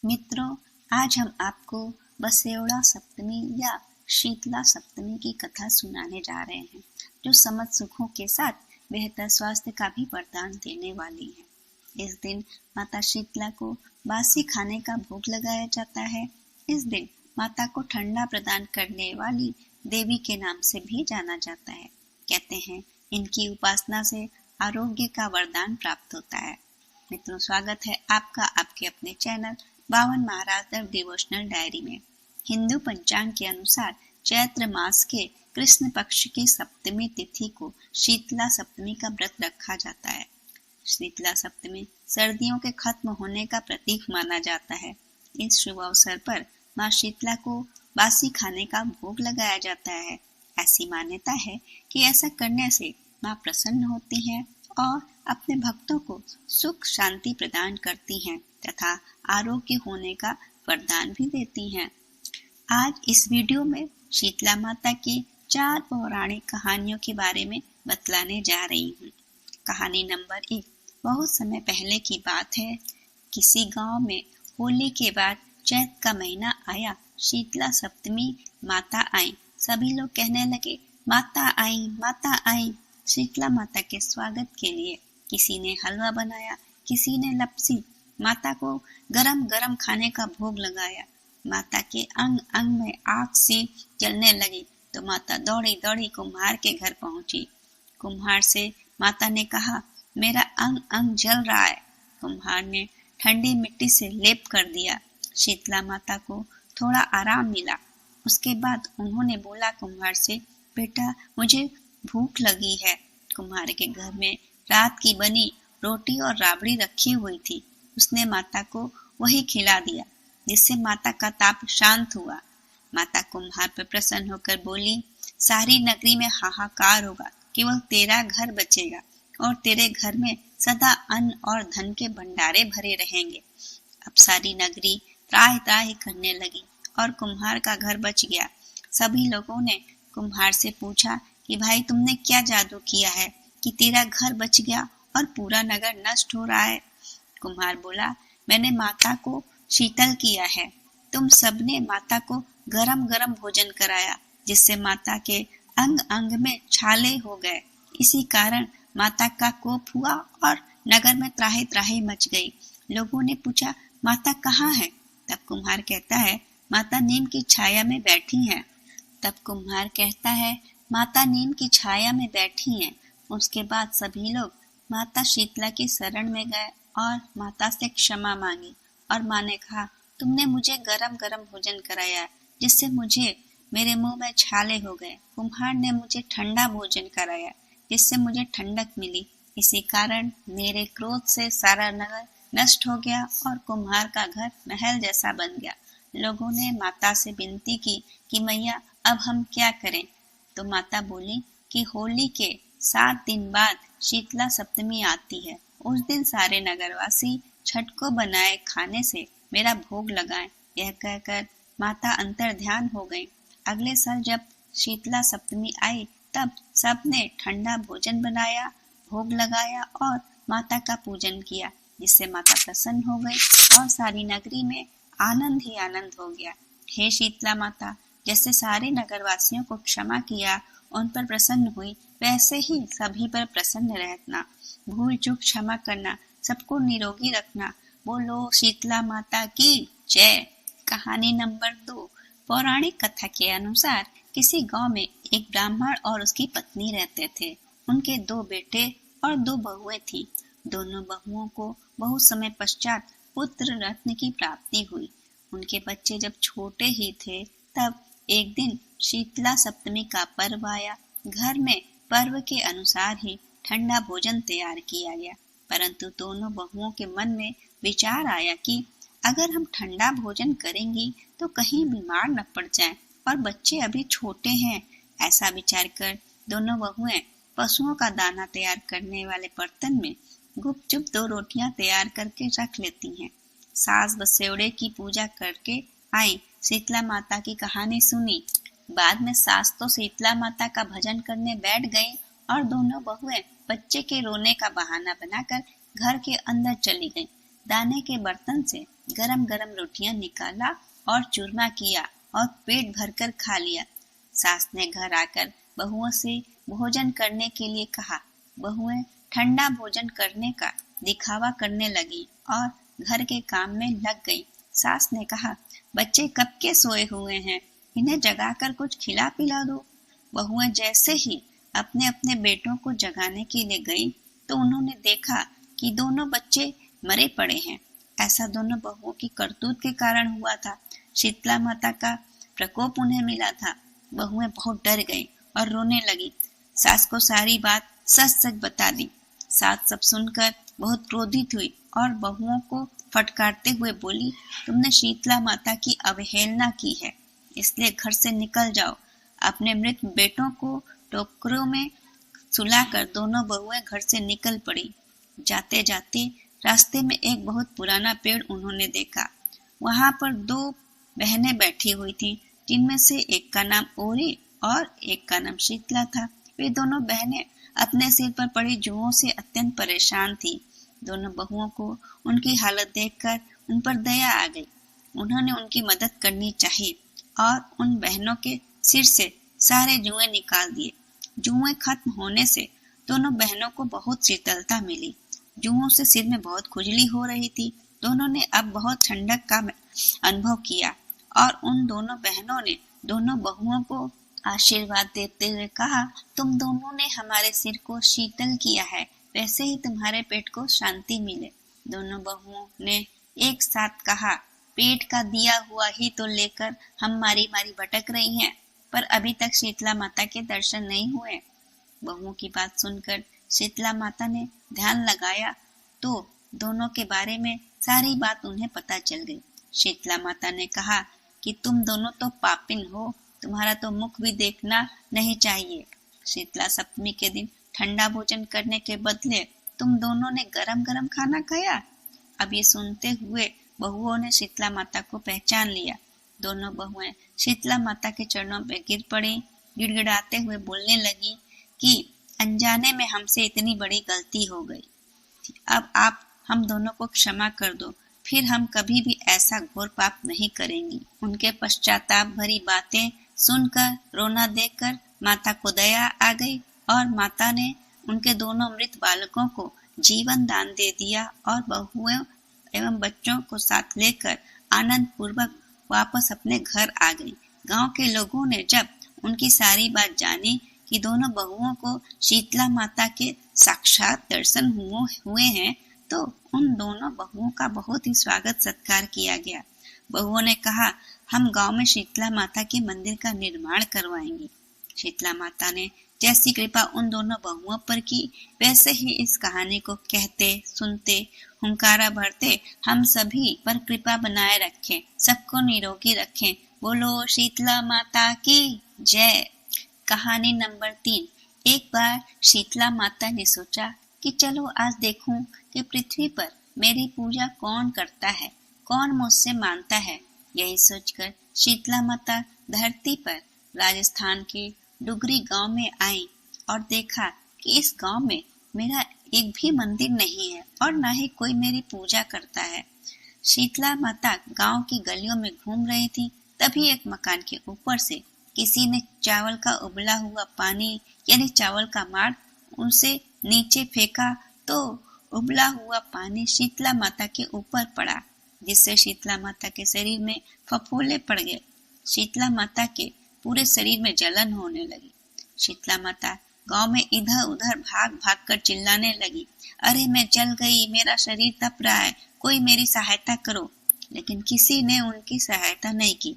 मित्रों, आज हम आपको बसेवड़ा सप्तमी या शीतला सप्तमी की कथा सुनाने जा रहे हैं, जो समस्त सुखों के साथ बेहतर स्वास्थ्य का भी वरदान देने वाली है। इस दिन माता शीतला को बासी खाने का भोग लगाया जाता है। इस दिन माता को ठंडा प्रदान करने वाली देवी के नाम से भी जाना जाता है। कहते हैं इनकी उपासना से आरोग्य का वरदान प्राप्त होता है। मित्रों, स्वागत है आपका आपके अपने चैनल बावन महाराज डिवोशनल डायरी में। हिंदू पंचांग के अनुसार चैत्र मास के कृष्ण पक्ष की सप्तमी तिथि को शीतला सप्तमी का व्रत रखा जाता है। शीतला सप्तमी सर्दियों के खत्म होने का प्रतीक माना जाता है। इस शुभ अवसर पर माँ शीतला को बासी खाने का भोग लगाया जाता है। ऐसी मान्यता है कि ऐसा करने से माँ प्रसन्न होती हैं और अपने भक्तों को सुख शांति प्रदान करती हैं तथा आरोग्य होने का वरदान भी देती हैं। आज इस वीडियो में शीतला माता की 4 पौराणिक कहानियों के बारे में बतलाने जा रही हूँ। कहानी नंबर 1। बहुत समय पहले की बात है। किसी गांव में होली के बाद चैत का महीना आया। शीतला सप्तमी माता आई। सभी लोग कहने लगे, माता आई, माता आई। शीतला माता के स्वागत के लिए किसी ने हलवा बनाया, किसी ने लपसी। माता को गरम गरम खाने का भोग लगाया। माता के अंग अंग में आग सी जलने लगी तो माता दौड़ी दौड़ी कुम्हार के घर पहुंची। कुम्हार से माता ने कहा, मेरा अंग अंग जल रहा है। कुम्हार ने ठंडी मिट्टी से लेप कर दिया। शीतला माता को थोड़ा आराम मिला। उसके बाद उन्होंने बोला कुम्हार से, बेटा मुझे भूख लगी है। कुम्हार के घर में रात की बनी रोटी और राबड़ी रखी हुई थी। उसने माता को वही खिला दिया, जिससे माता का ताप शांत हुआ। माता कुम्हार पर प्रसन्न होकर बोली, सारी नगरी में हाहाकार होगा, केवल तेरा घर बचेगा और तेरे घर में सदा अन्न और धन के भंडारे भरे रहेंगे। अब सारी नगरी त्राहि त्राहि करने लगी और कुम्हार का घर बच गया। सभी लोगों ने कुम्हार से पूछा कि भाई तुमने क्या जादू किया है कि तेरा घर बच गया और पूरा नगर नष्ट हो रहा है। कुम्हार बोला, मैंने माता को शीतल किया है। तुम सबने माता को गरम गरम भोजन कराया, जिससे माता के अंग अंग में छाले हो गए। इसी कारण माता का कोप हुआ और नगर में त्राहि त्राहि मच गई। लोगों ने पूछा, माता कहाँ है? तब कुम्हार कहता है, माता नीम की छाया में बैठी है। माता नीम की छाया में बैठी हैं। उसके बाद सभी लोग माता शीतला की शरण में गए और माता से क्षमा मांगी और माँ ने कहा, तुमने मुझे गरम गरम भोजन कराया, जिससे मेरे मुंह में छाले हो गए। कुम्हार ने मुझे ठंडा भोजन कराया, जिससे मुझे ठंडक मिली। इसी कारण मेरे क्रोध से सारा नगर नष्ट हो गया और कुम्हार का घर महल जैसा बन गया। लोगों ने माता से विनती की कि मैया अब हम क्या करें? तो माता बोली कि होली के 7 दिन बाद शीतला सप्तमी आती है। उस दिन सारे नगरवासी छठ को बनाए खाने से मेरा भोग लगाएं। यह कहकर माता अंतर ध्यान हो गई। अगले साल जब शीतला सप्तमी आई तब सबने ठंडा भोजन बनाया, भोग लगाया और माता का पूजन किया, जिससे माता प्रसन्न हो गई और सारी नगरी में आनंद ही आनंद हो गया। हे शीतला माता, जैसे सारे नगरवासियों को क्षमा किया, उन पर प्रसन्न हुई, वैसे ही सभी पर प्रसन्न रहना। भूल चूक क्षमा करना, सबको निरोगी रखना। बोलो शीतला माता की जय। कहानी नंबर 2। पौराणिक कथा के अनुसार किसी गांव में एक ब्राह्मण और उसकी पत्नी रहते थे। उनके 2 बेटे और 2 बहुएं थीं। दोनों बहुओं को बहुत समय पश्चात पुत्र रत्न की प्राप्ति हुई। उनके बच्चे जब छोटे ही थे तब एक दिन शीतला सप्तमी का पर्व आया। घर में पर्व के अनुसार ही ठंडा भोजन तैयार किया गया, परंतु दोनों बहुओं के मन में विचार आया कि अगर हम ठंडा भोजन करेंगी तो कहीं बीमार न पड़ जाएं और बच्चे अभी छोटे हैं। ऐसा विचार कर दोनों बहुएं पशुओं का दाना तैयार करने वाले बर्तन में गुपचुप 2 रोटियां तैयार करके रख लेती हैं। सास बसेवड़े की पूजा करके आई, शीतला माता की कहानी सुनी। बाद में सास तो शीतला माता का भजन करने बैठ गई और दोनों बहुएं बच्चे के रोने का बहाना बनाकर घर के अंदर चली गईं। दाने के बर्तन से गरम गरम रोटियां निकाला और चूरमा किया और पेट भरकर खा लिया। सास ने घर आकर बहुओं से भोजन करने के लिए कहा। बहुएं ठंडा भोजन करने का दिखावा करने लगी और घर के काम में लग गई। सास ने कहा, बच्चे कब के सोए हुए हैं, इन्हें जगाकर कुछ खिला पिला दो। बहुएं जैसे ही अपने अपने बेटों को जगाने के लिए गई तो उन्होंने देखा कि दोनों बच्चे मरे पड़े हैं। ऐसा दोनों बहुओं की करतूत के कारण हुआ था। शीतला माता का प्रकोप उन्हें मिला था। बहुएं बहुत डर गई और रोने लगी। सास को सारी बात सच सच बता दी। सास सब सुनकर बहुत क्रोधित हुई और बहुओं को फटकारते हुए बोली, तुमने शीतला माता की अवहेलना की है, इसलिए घर से निकल जाओ। अपने मृत बेटों को टोकरों में सुलाकर दोनों बहुएं घर से निकल पड़ी। जाते जाते रास्ते में एक बहुत पुराना पेड़ उन्होंने देखा। वहां पर दो बहनें बैठी हुई थीं, जिनमें से एक का नाम ओरी और एक का नाम शीतला था। वे दोनों बहनें अपने सिर पर पड़ी जुओं से अत्यंत परेशान थी। दोनों बहुओं को उनकी हालत देखकर उन पर दया आ गई। उन्होंने उनकी मदद करनी चाहिए और उन बहनों के सिर से सारे जुएं निकाल दिए। जुएं खत्म होने से दोनों बहनों को बहुत शीतलता मिली। जुओं से सिर में बहुत खुजली हो रही थी। दोनों ने अब बहुत ठंडक का अनुभव किया और उन दोनों बहनों ने दोनों बहुओं को आशीर्वाद देते हुए कहा, तुम दोनों ने हमारे सिर को शीतल किया है, वैसे ही तुम्हारे पेट को शांति मिले। दोनों बहुओं ने एक साथ कहा, पेट का दिया हुआ ही तो लेकर हम मारी मारी भटक रही हैं, पर अभी तक शीतला माता के दर्शन नहीं हुए। बहुओं की बात सुनकर शीतला माता ने ध्यान लगाया तो दोनों के बारे में सारी बात उन्हें पता चल गई। शीतला माता ने कहा कि तुम दोनों तो पापिन हो, तुम्हारा तो मुख भी देखना नहीं चाहिए। शीतला सप्तमी के दिन ठंडा भोजन करने के बदले तुम दोनों ने गरम गरम खाना खाया। अब ये सुनते हुए बहुओं ने शीतला माता को पहचान लिया। दोनों बहुएं शीतला माता के चरणों पर गिर पड़ी, गिड़गिड़ाते हुए बोलने लगी कि अनजाने में हमसे इतनी बड़ी गलती हो गई। अब आप हम दोनों को क्षमा कर दो, फिर हम कभी भी ऐसा घोर पाप नहीं करेंगी। उनके पश्चाताप भरी बातें सुनकर, रोना देखकर माता को दया आ गई और माता ने उनके दोनों मृत बालकों को जीवन दान दे दिया और बहुओं एवं बच्चों को साथ लेकर आनंद पूर्वक वापस अपने घर आ गई। गांव के लोगों ने जब उनकी सारी बात जानी कि दोनों बहुओं को शीतला माता के साक्षात दर्शन हुए हैं, तो उन दोनों बहुओं का बहुत ही स्वागत सत्कार किया गया। बहुओं ने कहा, हम गांव में शीतला माता के मंदिर का निर्माण करवाएंगे। शीतला माता ने जैसी कृपा उन दोनों बहुओं पर की, वैसे ही इस कहानी को कहते सुनते हुंकारा भरते हम सभी पर कृपा बनाए रखें, सबको निरोगी रखें। बोलो शीतला माता की जय। कहानी नंबर 3। एक बार शीतला माता ने सोचा कि चलो आज देखूं कि पृथ्वी पर मेरी पूजा कौन करता है, कौन मुझसे मानता है। यही सोचकर शीतला माता धरती पर राजस्थान के डुगरी गांव में आई और देखा कि इस गांव में मेरा एक भी मंदिर नहीं है और न ही कोई मेरी पूजा करता है। शीतला माता गांव की गलियों में घूम रही थी, तभी एक मकान के ऊपर से किसी ने चावल का उबला हुआ पानी यानी चावल का माड़ उनसे नीचे फेंका तो उबला हुआ पानी शीतला माता के ऊपर पड़ा, जिससे शीतला माता के शरीर में फफोले पड़ गए। शीतला माता के पूरे शरीर में जलन होने लगी। शीतला माता गांव में इधर उधर भाग भाग कर चिल्लाने लगी, अरे मैं जल गई, मेरा शरीर तप रहा है, कोई मेरी सहायता करो। लेकिन किसी ने उनकी सहायता नहीं की।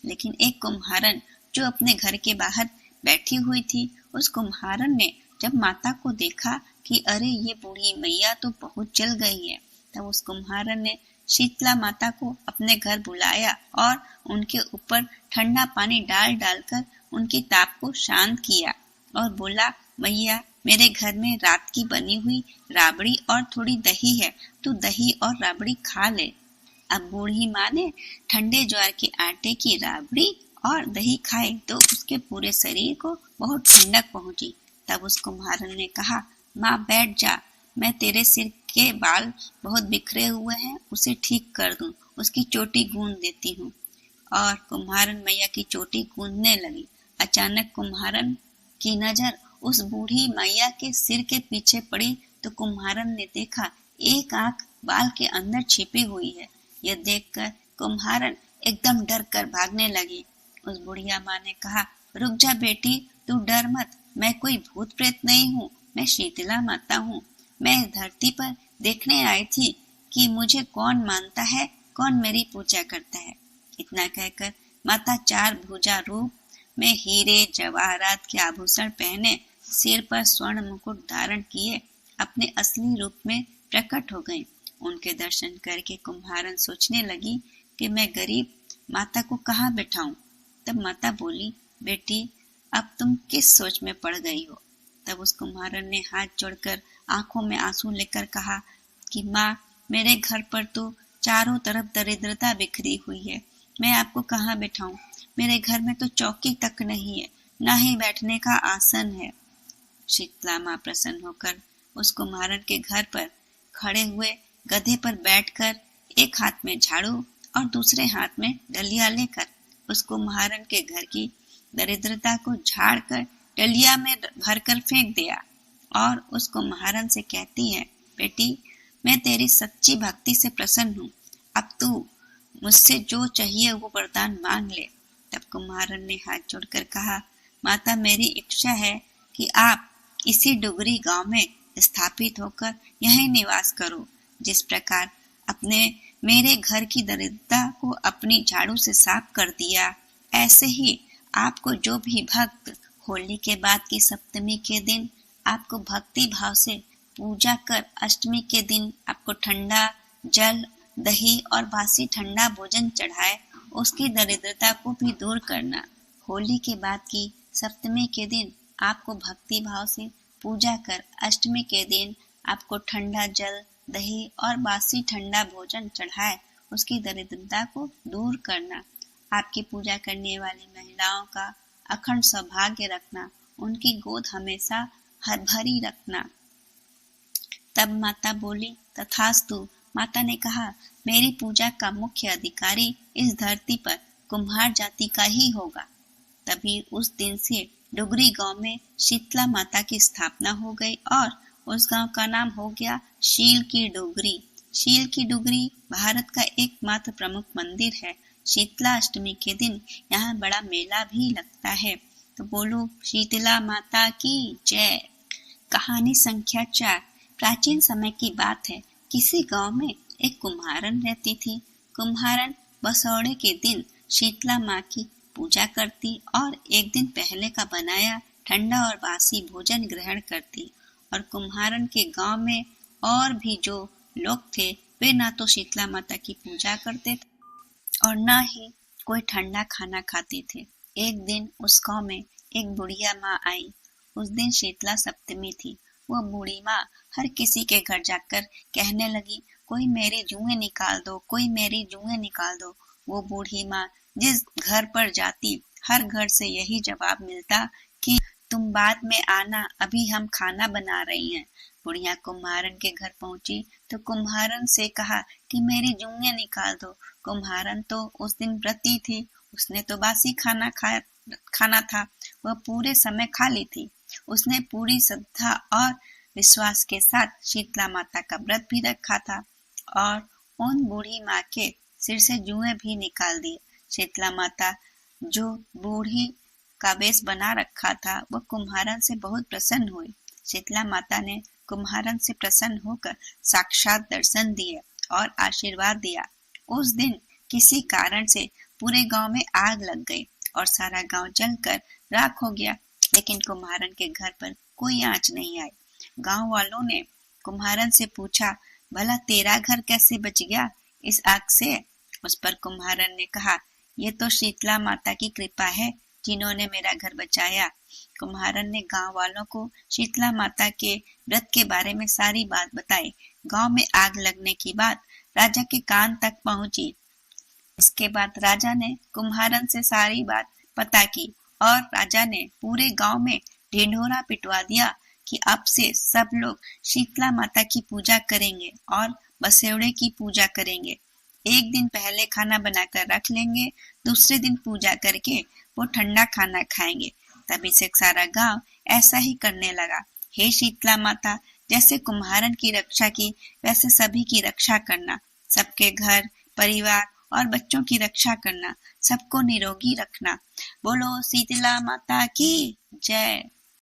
लेकिन एक कुम्हारन जो अपने घर के बाहर बैठी हुई थी, उस कुम्हारन ने जब माता को देखा कि अरे ये बूढ़ी मैया तो बहुत जल गई है, तब उस कुम्हारन ने शीतला माता को अपने घर बुलाया और उनके ऊपर ठंडा पानी डाल डालकर उनकी ताप को शांत किया और बोला, मैया मेरे घर में रात की बनी हुई राबड़ी और थोड़ी दही है, तू दही और राबड़ी खा ले। अब बूढ़ी माँ ने ठंडे ज्वार के आटे की राबड़ी और दही खाए तो उसके पूरे शरीर को बहुत ठंडक पहुंची। तब उस कुम्हारन ने कहा, माँ बैठ जा, मैं तेरे सिर के बाल बहुत बिखरे हुए हैं, उसे ठीक कर दूं। उसकी चोटी गूंद देती हूँ। और कुम्हारन मैया की चोटी गूंदने लगी। अचानक कुम्हारन की नजर उस बूढ़ी मैया के सिर के पीछे पड़ी तो कुम्हारन ने देखा एक आंख बाल के अंदर छिपी हुई है। यह देखकर कुम्हारन एकदम डर कर भागने लगी। उस बुढ़िया माँ ने कहा, रुक जा बेटी, तू डर मत, मैं कोई भूत प्रेत नहीं हूँ, मैं शीतला माता हूँ। मैं इस धरती पर देखने आई थी कि मुझे कौन मानता है, कौन मेरी पूजा करता है। इतना कहकर माता चार भुजा रूप में हीरे जवाहरात के आभूषण पहने, सिर पर स्वर्ण मुकुट धारण किए अपने असली रूप में प्रकट हो गईं। उनके दर्शन करके कुम्हारन सोचने लगी कि मैं गरीब माता को कहाँ बैठाऊं। तब माता बोली, बेटी अब तुम किस सोच में पड़ गई हो। तब उस कुम्हारन ने हाथ जोड़कर आंखों में आंसू लेकर कहा कि माँ, मेरे घर पर तो चारों तरफ दरिद्रता बिखरी हुई है, मैं आपको कहाँ बैठाऊं। मेरे घर में तो चौकी तक नहीं है, न ही बैठने का आसन है। शीतला माँ प्रसन्न होकर उस कुम्हारन के घर पर खड़े हुए गधे पर बैठकर एक हाथ में झाड़ू और दूसरे हाथ में डलिया लेकर उस कुम्हारन के घर की दरिद्रता को झाड़ कर डलिया में भरकर फेंक दिया और उस कुम्हारन से कहती है, बेटी मैं तेरी सच्ची भक्ति से प्रसन्न हूँ, अब तू मुझसे जो चाहिए वो वरदान मांग ले। तब कुम्हारन ने हाथ जोड़कर कहा, माता मेरी इच्छा है कि आप इसी डुगरी गांव में स्थापित होकर यहीं निवास करो। जिस प्रकार अपने मेरे घर की दरिद्रता को अपनी झाड़ू से साफ कर दिया, ऐसे ही आपको जो भी भक्त होली के बाद की सप्तमी के दिन आपको भक्ति भाव से पूजा कर अष्टमी के दिन आपको ठंडा जल, दही और बासी ठंडा भोजन चढ़ाए, उसकी दरिद्रता को भी दूर करना। होली के बाद की सप्तमी के दिन आपको भक्ति भाव से पूजा कर अष्टमी के दिन आपको ठंडा जल, दही और बासी ठंडा भोजन चढ़ाए, उसकी दरिद्रता को दूर करना। आपकी पूजा करने वाली महिलाओं का अखंड सौभाग्य रखना, उनकी गोद हमेशा हर भरी रखना। तब माता बोली, तथास्तु। माता ने कहा, मेरी पूजा का मुख्य अधिकारी इस धरती पर कुम्हार जाति का ही होगा। तभी उस दिन से डुगरी गांव में शीतला माता की स्थापना हो गई और उस गांव का नाम हो गया शील की डुगरी। शील की डुगरी भारत का एकमात्र प्रमुख मंदिर है। शीतला अष्टमी के दिन यहाँ बड़ा मेला भी लगता है। तो बोलो शीतला माता की जय। कहानी संख्या 4। प्राचीन समय की बात है। किसी गांव में एक कुम्हारन रहती थी। कुम्हारन बसौड़े के दिन शीतला माँ की पूजा करती और एक दिन पहले का बनाया ठंडा और बासी भोजन ग्रहण करती। और कुम्हारन के गांव में और भी जो लोग थे वे ना तो शीतला माता की पूजा करते थे और न ही कोई ठंडा खाना खाते थे। एक दिन उस गांव में एक बुढ़िया माँ आई। उस दिन शीतला सप्तमी थी। वह बूढ़ी माँ हर किसी के घर जाकर कहने लगी, कोई मेरी जुएं निकाल दो, कोई मेरी जुएं निकाल दो। वो बूढ़ी माँ जिस घर पर जाती हर घर से यही जवाब मिलता कि तुम बाद में आना, अभी हम खाना बना रही हैं। बुढ़िया कुम्हारन के घर पहुंची तो कुम्हारन से कहा कि मेरी जुएं निकाल दो। कुम्हारन तो उस दिन व्रती थी, उसने तो बासी खाना था, वह पूरे समय खाली थी। उसने पूरी श्रद्धा और विश्वास के साथ शीतला माता का व्रत भी रखा था और उन बूढ़ी माँ के सिर से जुएं भी निकाल दिए। शीतला माता जो बूढ़ी का वेश बना रखा था वह कुम्हारन से बहुत प्रसन्न हुई। शीतला माता ने कुम्हारन से प्रसन्न होकर साक्षात दर्शन दिए और आशीर्वाद दिया। उस दिन किसी कारण से पूरे गांव में आग लग गई और सारा गांव जलकर राख हो गया, लेकिन कुम्हारन के घर पर कोई आंच नहीं आई। गांव वालों ने कुम्हारन से पूछा, भला तेरा घर कैसे बच गया इस आग से? उस पर कुम्हारन ने कहा, ये तो शीतला माता की कृपा है जिन्होंने मेरा घर बचाया। कुम्हारन ने गांव वालों को शीतला माता के व्रत के बारे में सारी बात बताई। गांव में आग लगने की बात राजा के कान तक पहुंची। इसके बाद राजा ने कुम्हारन से सारी बात पता की और राजा ने पूरे गांव में ढिंढोरा पिटवा दिया कि अब से सब लोग शीतला माता की पूजा करेंगे और बसेवड़े की पूजा करेंगे। एक दिन पहले खाना बनाकर रख लेंगे, दूसरे दिन पूजा करके वो ठंडा खाना खाएंगे। तभी से सारा गांव ऐसा ही करने लगा। हे शीतला माता, जैसे कुम्हारन की रक्षा की वैसे सभी की रक्षा करना, सबके घर परिवार और बच्चों की रक्षा करना, सबको निरोगी रखना। बोलो शीतला माता की जय।